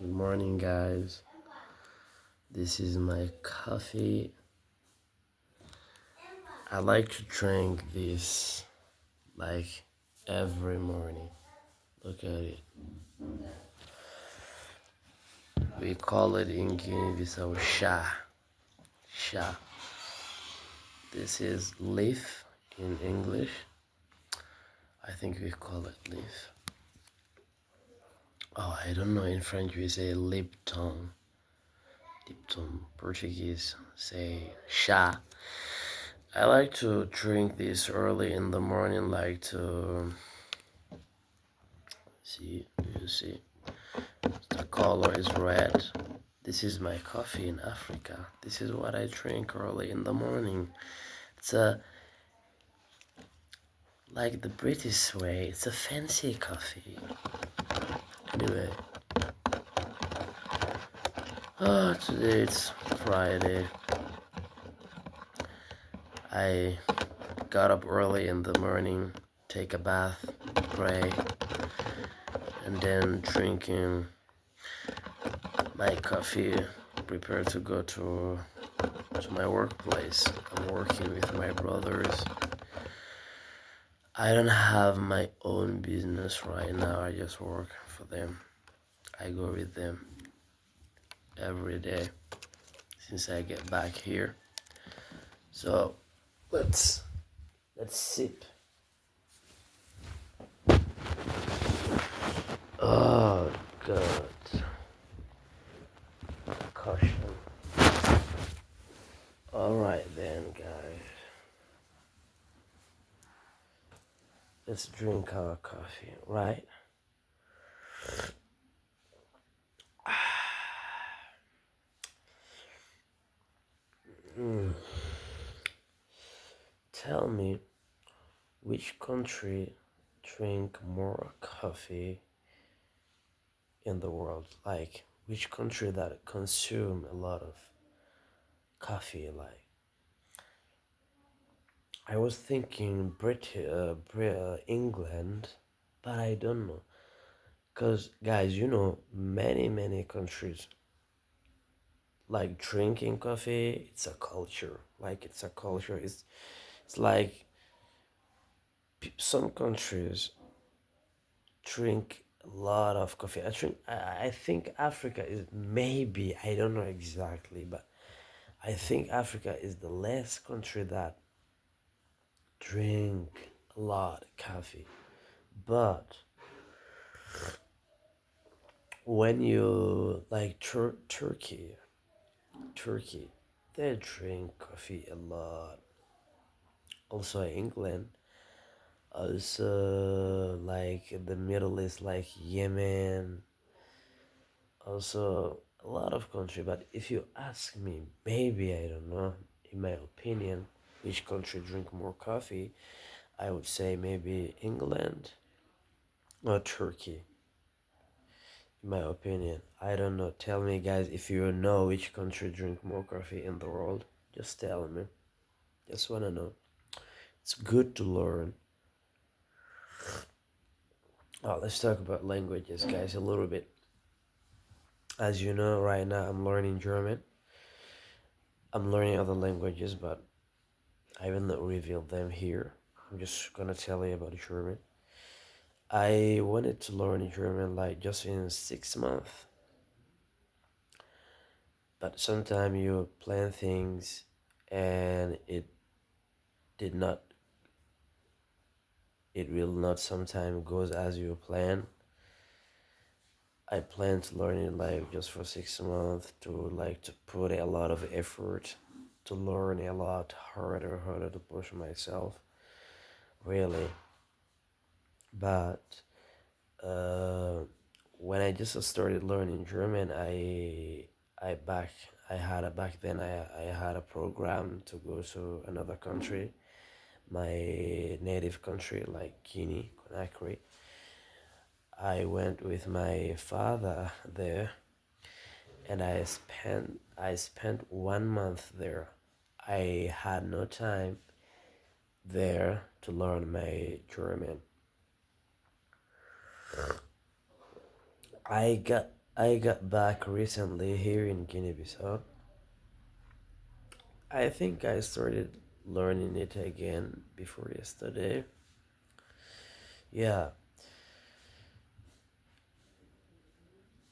Good morning, guys. This is my coffee. I like to drink this like every morning. Look at it. We call it in Guinea-Bissau sha. Sha. This is leaf in English. I think we call it leaf. Oh, I don't know. In French, we say Lipton. Lipton. Portuguese say chá. I like to drink this early in the morning, like to see. You see, the color is red. This is my coffee in Africa. This is what I drink early in the morning. It's a like the British way. It's a fancy coffee. Anyway, today it's Friday. I got up early in the morning, take a bath, pray, and then drinking my coffee, prepare to go to my workplace. I'm working with my brothers. I don't have my own business right now. I just work for them. I go with them every day since I get back here. So let's sip. Oh God. Caution. Alright then, guys. Let's drink our coffee, right? Tell me, which country drink more coffee in the world? Like, which country that consume a lot of coffee? Like, I was thinking England, but I don't know. Cause guys, many countries like drinking coffee. It's a culture. Like it's a culture. It's like some countries drink a lot of coffee. I think Africa is, maybe, I don't know exactly, but I think Africa is the last country that drink a lot of coffee. But when you like Turkey, they drink coffee a lot. Also England, also like the Middle East, like Yemen, also a lot of country. But if you ask me, maybe, I don't know, in my opinion, which country drink more coffee, I would say maybe England or Turkey, in my opinion. I don't know. Tell me, guys, if you know which country drink more coffee in the world. Just tell me. Just wanna know. It's good to learn. Oh, let's talk about languages, guys, a little bit. As you know, right now I'm learning German. I'm learning other languages, but I will not reveal them here. I'm just gonna tell you about German. I wanted to learn German like just in 6 months, but sometimes you plan things and did not, it will not sometimes goes as you plan. I plan to learn it like just for 6 months to like to put a lot of effort to learn a lot harder to push myself really. But uh, when I just started learning German, I back I had a back then I had a program to go to another country, my native country like Guinea Conakry. I went with my father there, and I spent 1 month there. I had no time there to learn my German. I got I got back recently here in Guinea-Bissau. I think I started learning it again before yesterday. Yeah,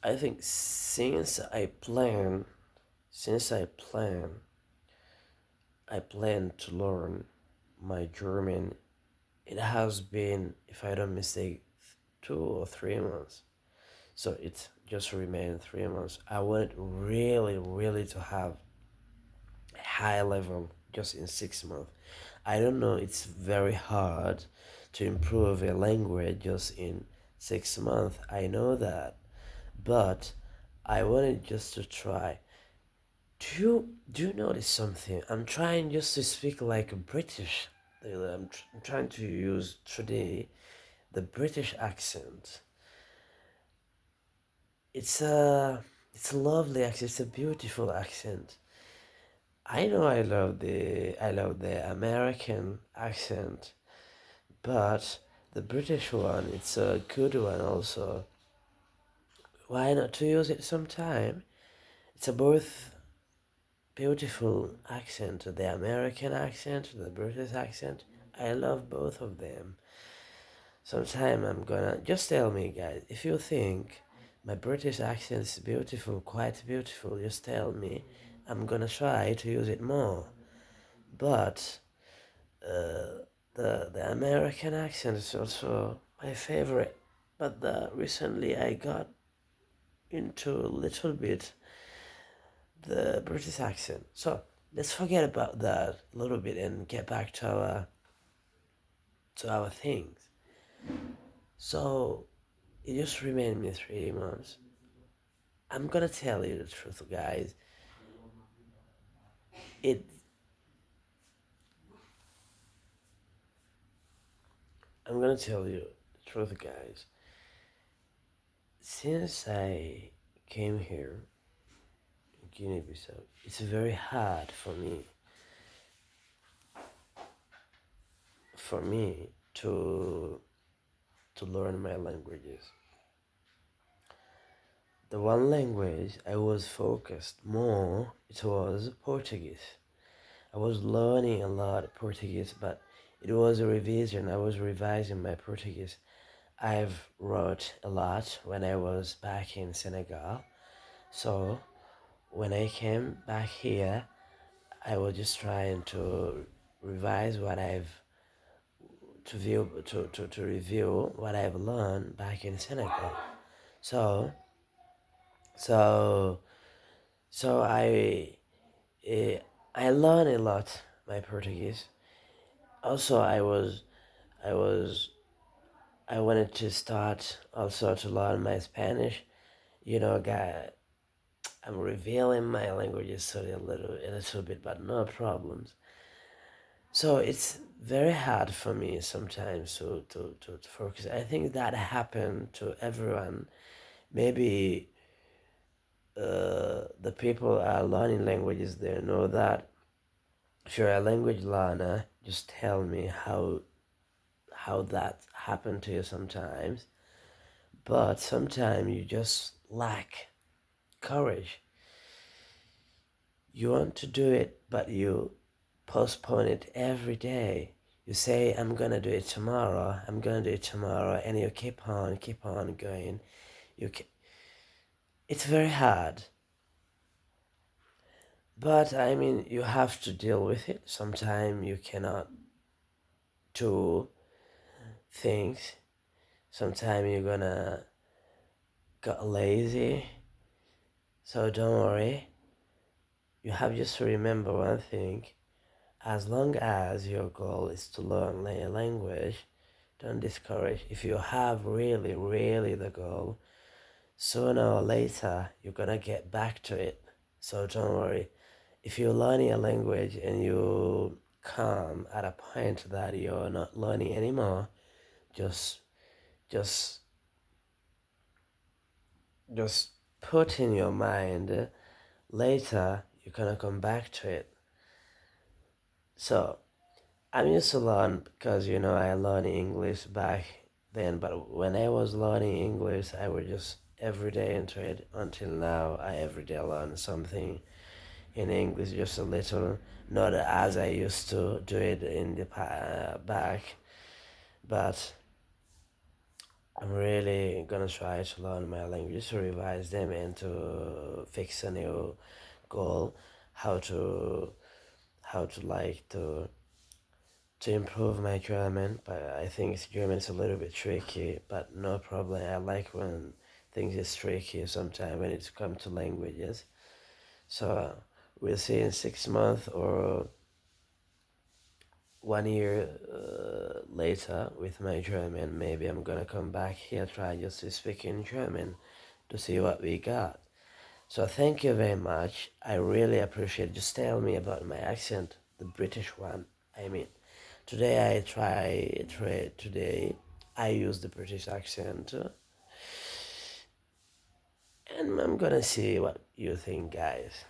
I think since I plan to learn my German. It has been, if I don't mistake, 2 or 3 months. So it just remained 3 months. I wanted really, really to have a high level just in 6 months. I don't know, it's very hard to improve a language just in 6 months. I know that. But I wanted just to try. Do you notice something? I'm trying just to speak like a British. I'm trying to use today the British accent. It's a it's a lovely accent. It's a beautiful accent. I love the American accent, but the British one, it's a good one also. Why not to use it sometime? It's a both beautiful accent, the American accent, the British accent. I love both of them. Sometime I'm gonna just tell me, guys, if you think my British accent is beautiful, quite beautiful, just tell me. I'm gonna try to use it more. But the American accent is also my favorite. But recently I got into a little bit the British accent. So let's forget about that a little bit and get back to our things. So it just remained me 3 months. I'm gonna tell you the truth, guys. It I'm gonna tell you the truth, guys. Since I came here in Guinea-Bissau, it's very hard for me to learn my languages. The one language I was focused more, it was Portuguese. I was learning a lot Portuguese, but it was a revision. I was revising my Portuguese. I've wrote a lot when I was back in Senegal. So when I came back here, I was just trying to revise what I've to review what I've learned back in Senegal. So so so eh, I learned a lot my Portuguese. Also, I was I wanted to start also to learn my Spanish. Guy, I'm revealing my languages so a little bit, but no problems. So it's very hard for me sometimes to focus. I think that happened to everyone. Maybe the people are learning languages there know that. If you're a language learner, just tell me how that happened to you sometimes. But sometimes you just lack courage. You want to do it, but you postpone it every day. You say, I'm gonna do it tomorrow, and you keep on going. You ke- it's very hard, but I mean, you have to deal with it. Sometimes you cannot do things. Sometimes you're gonna get lazy. So don't worry. You have just to remember one thing. As long as your goal is to learn a language, don't discourage. If you have really, really the goal, sooner or later you're gonna get back to it. So don't worry. If you're learning a language and you come at a point that you're not learning anymore, just just just put in your mind later you're gonna come back to it. So I'm used to learn because I learned English back then, but when I was learning English, I was just every day into it. Until now, I every day learn something in English, just a little, not as I used to do it in the back, but I'm really gonna try to learn my language, to revise them, and to fix a new goal, how to like to improve my German. But I think German is a little bit tricky, but no problem. I like when things is tricky sometimes when it's come to languages. So we'll see in 6 months or 1 year later with my German. Maybe I'm gonna come back here, try just to speak in German to see what we got. So thank you very much. I really appreciate it. Just tell me about my accent, the British one. I mean, today today I use the British accent, and I'm gonna see what you think, guys.